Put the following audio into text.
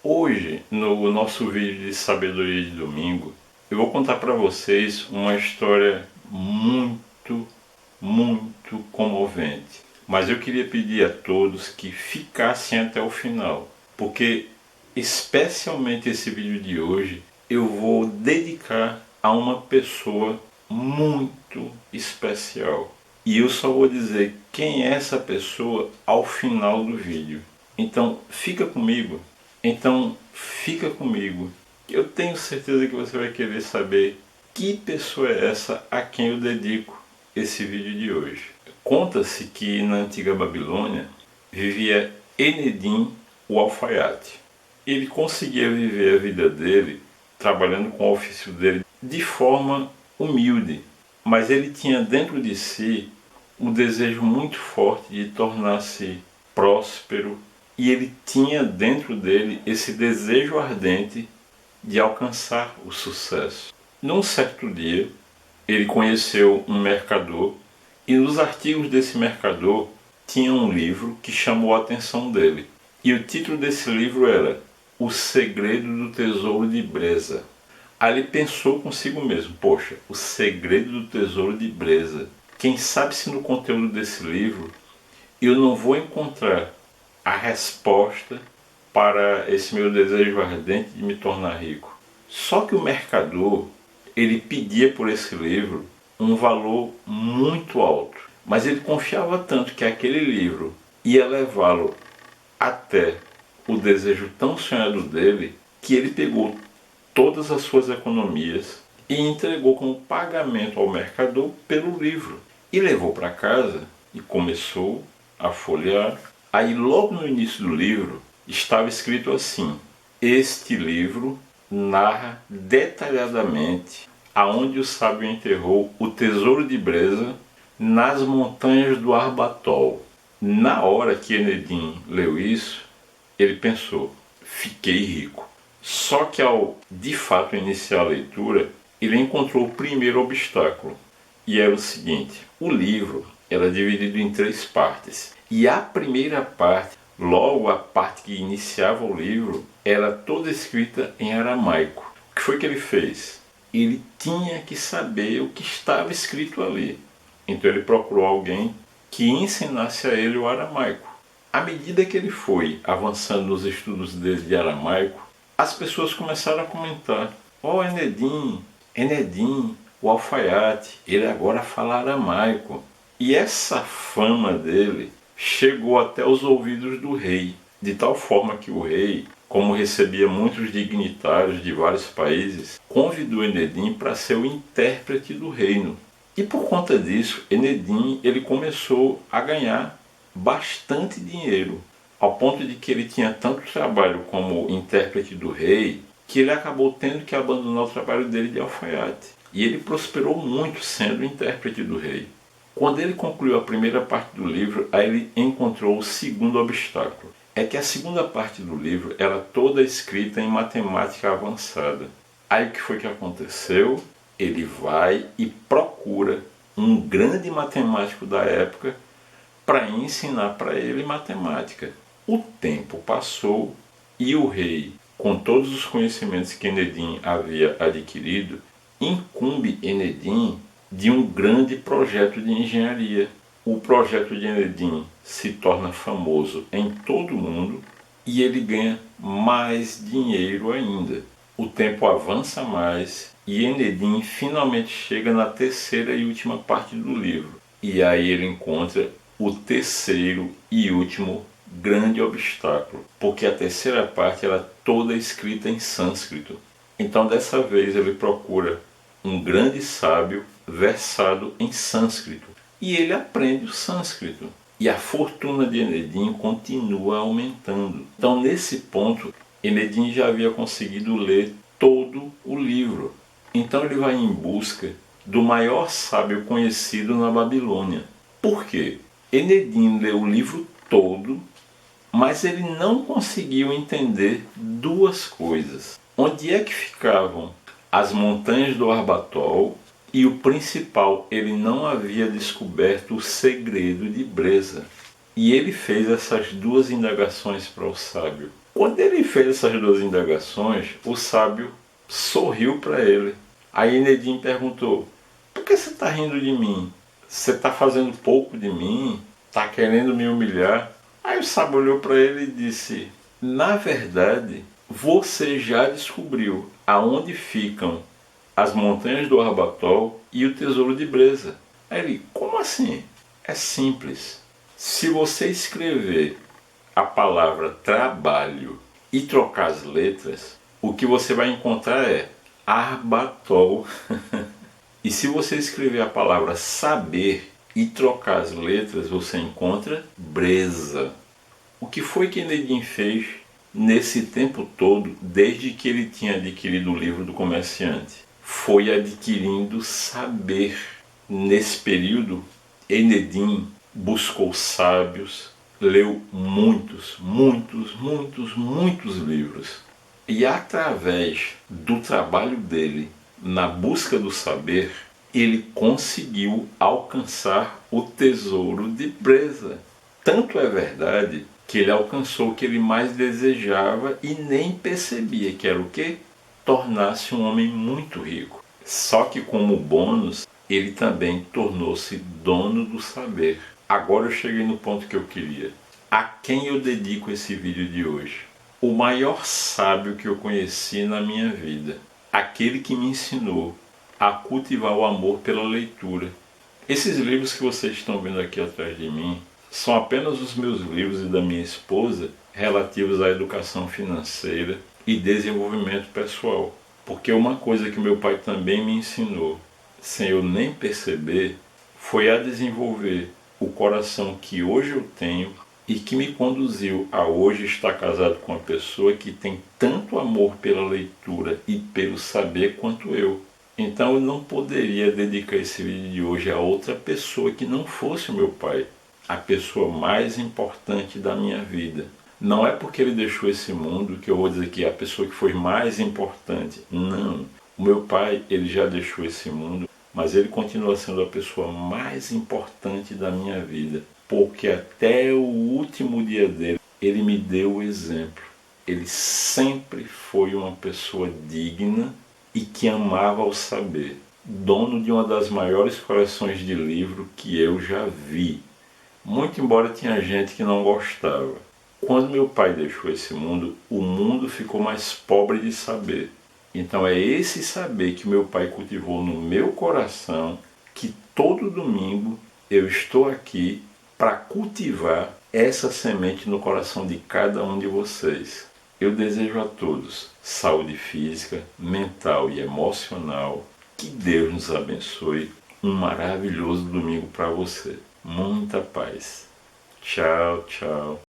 Hoje, no nosso vídeo de Sabedoria de Domingo, eu vou contar para vocês uma história muito comovente. Mas eu queria pedir a todos que ficassem até o final, porque especialmente esse vídeo de hoje eu vou dedicar a uma pessoa muito especial. E eu só vou dizer quem é essa pessoa ao final do vídeo. Então fica comigo. Eu tenho certeza que você vai querer saber que pessoa é essa a quem eu dedico esse vídeo de hoje. Conta-se que na antiga Babilônia vivia Enedim, o alfaiate. Ele conseguia viver a vida dele trabalhando com o ofício dele de forma humilde, mas ele tinha dentro de si um desejo muito forte de tornar-se próspero, e ele tinha dentro dele esse desejo ardente de alcançar o sucesso. Num certo dia, ele conheceu um mercador, e nos artigos desse mercador tinha um livro que chamou a atenção dele. E o título desse livro era O Segredo do Tesouro de Breza. Aí ele pensou consigo mesmo: poxa, o segredo do tesouro de Breza. Quem sabe se no conteúdo desse livro eu não vou encontrar a resposta para esse meu desejo ardente de me tornar rico. Só que o mercador, ele pedia por esse livro um valor muito alto, mas ele confiava tanto que aquele livro ia levá-lo até o desejo tão sonhado dele, que ele pegou todas as suas economias e entregou como pagamento ao mercador pelo livro. E levou para casa e começou a folhear. Aí logo no início do livro estava escrito assim: este livro narra detalhadamente aonde o sábio enterrou o tesouro de Breza nas montanhas do Arbatol. Na hora que Enedim leu isso, ele pensou: fiquei rico. Só que ao de fato iniciar a leitura, ele encontrou o primeiro obstáculo. E era o seguinte: o livro era dividido em 3 partes. E a primeira parte, logo a parte que iniciava o livro, era toda escrita em aramaico. O que foi que ele fez? Ele tinha que saber o que estava escrito ali. Então ele procurou alguém que ensinasse a ele o aramaico. À medida que ele foi avançando nos estudos dele de aramaico, as pessoas começaram a comentar: ó, Enedim, o alfaiate, ele agora fala aramaico. E essa fama dele chegou até os ouvidos do rei, de tal forma que o rei, como recebia muitos dignitários de vários países, convidou Enedim para ser o intérprete do reino. E por conta disso, Enedim ele começou a ganhar bastante dinheiro, ao ponto de que ele tinha tanto trabalho como intérprete do rei, que ele acabou tendo que abandonar o trabalho dele de alfaiate. E ele prosperou muito sendo intérprete do rei. Quando ele concluiu a primeira parte do livro, aí ele encontrou o segundo obstáculo. É que a segunda parte do livro era toda escrita em matemática avançada. Aí o que foi que aconteceu? Ele vai e procura um grande matemático da época para ensinar para ele matemática. O tempo passou e o rei, com todos os conhecimentos que Enedim havia adquirido, incumbe Enedim de um grande projeto de engenharia. O projeto de Enedim se torna famoso em todo o mundo e ele ganha mais dinheiro ainda. O tempo avança mais e Enedim finalmente chega na terceira e última parte do livro. E aí ele encontra o terceiro e último grande obstáculo, porque a terceira parte era toda escrita em sânscrito. Então dessa vez ele procura um grande sábio versado em sânscrito, e ele aprende o sânscrito. E a fortuna de Enedim continua aumentando. Então nesse ponto, Enedim já havia conseguido ler todo o livro. Então ele vai em busca do maior sábio conhecido na Babilônia. Por quê? Enedim leu o livro todo, mas ele não conseguiu entender 2 coisas. Onde é que ficavam as montanhas do Arbatol? E o principal, ele não havia descoberto o segredo de Breza. E ele fez essas 2 indagações para o sábio. Quando ele fez essas duas indagações, o sábio sorriu para ele. Aí Nedim perguntou: por que você está rindo de mim? Você está fazendo pouco de mim? Está querendo me humilhar? Aí o sábio olhou para ele e disse: na verdade, você já descobriu aonde ficam as montanhas do Arbatol e o tesouro de Breza. Aí ele: como assim? É simples. Se você escrever a palavra trabalho e trocar as letras, o que você vai encontrar é Arbatol. E se você escrever a palavra saber e trocar as letras, você encontra Breza. O que foi que Nedim fez nesse tempo todo, desde que ele tinha adquirido o livro do comerciante? Foi adquirindo saber. Nesse período, Nedim buscou sábios, leu muitos livros. E através do trabalho dele na busca do saber, ele conseguiu alcançar o tesouro de Breza. Tanto é verdade que ele alcançou o que ele mais desejava e nem percebia, que era o quê? Tornar-se um homem muito rico. Só que como bônus, ele também tornou-se dono do saber. Agora eu cheguei no ponto que eu queria. A quem eu dedico esse vídeo de hoje? O maior sábio que eu conheci na minha vida. Aquele que me ensinou a cultivar o amor pela leitura. Esses livros que vocês estão vendo aqui atrás de mim são apenas os meus livros e da minha esposa relativos à educação financeira e desenvolvimento pessoal. Porque uma coisa que meu pai também me ensinou, sem eu nem perceber, foi a desenvolver o coração que hoje eu tenho e que me conduziu a hoje estar casado com uma pessoa que tem tanto amor pela leitura e pelo saber quanto eu. Então eu não poderia dedicar esse vídeo de hoje a outra pessoa que não fosse o meu pai, a pessoa mais importante da minha vida. Não é porque ele deixou esse mundo que eu vou dizer que é a pessoa que foi mais importante. Não. O meu pai, ele já deixou esse mundo, mas ele continua sendo a pessoa mais importante da minha vida. Porque até o último dia dele, ele me deu o exemplo. Ele sempre foi uma pessoa digna e que amava o saber. Dono de uma das maiores coleções de livro que eu já vi. Muito embora tinha gente que não gostava. Quando meu pai deixou esse mundo, o mundo ficou mais pobre de saber. Então é esse saber que meu pai cultivou no meu coração, que todo domingo eu estou aqui para cultivar essa semente no coração de cada um de vocês. Eu desejo a todos saúde física, mental e emocional. Que Deus nos abençoe. Um maravilhoso domingo para você. Muita paz. Tchau, tchau.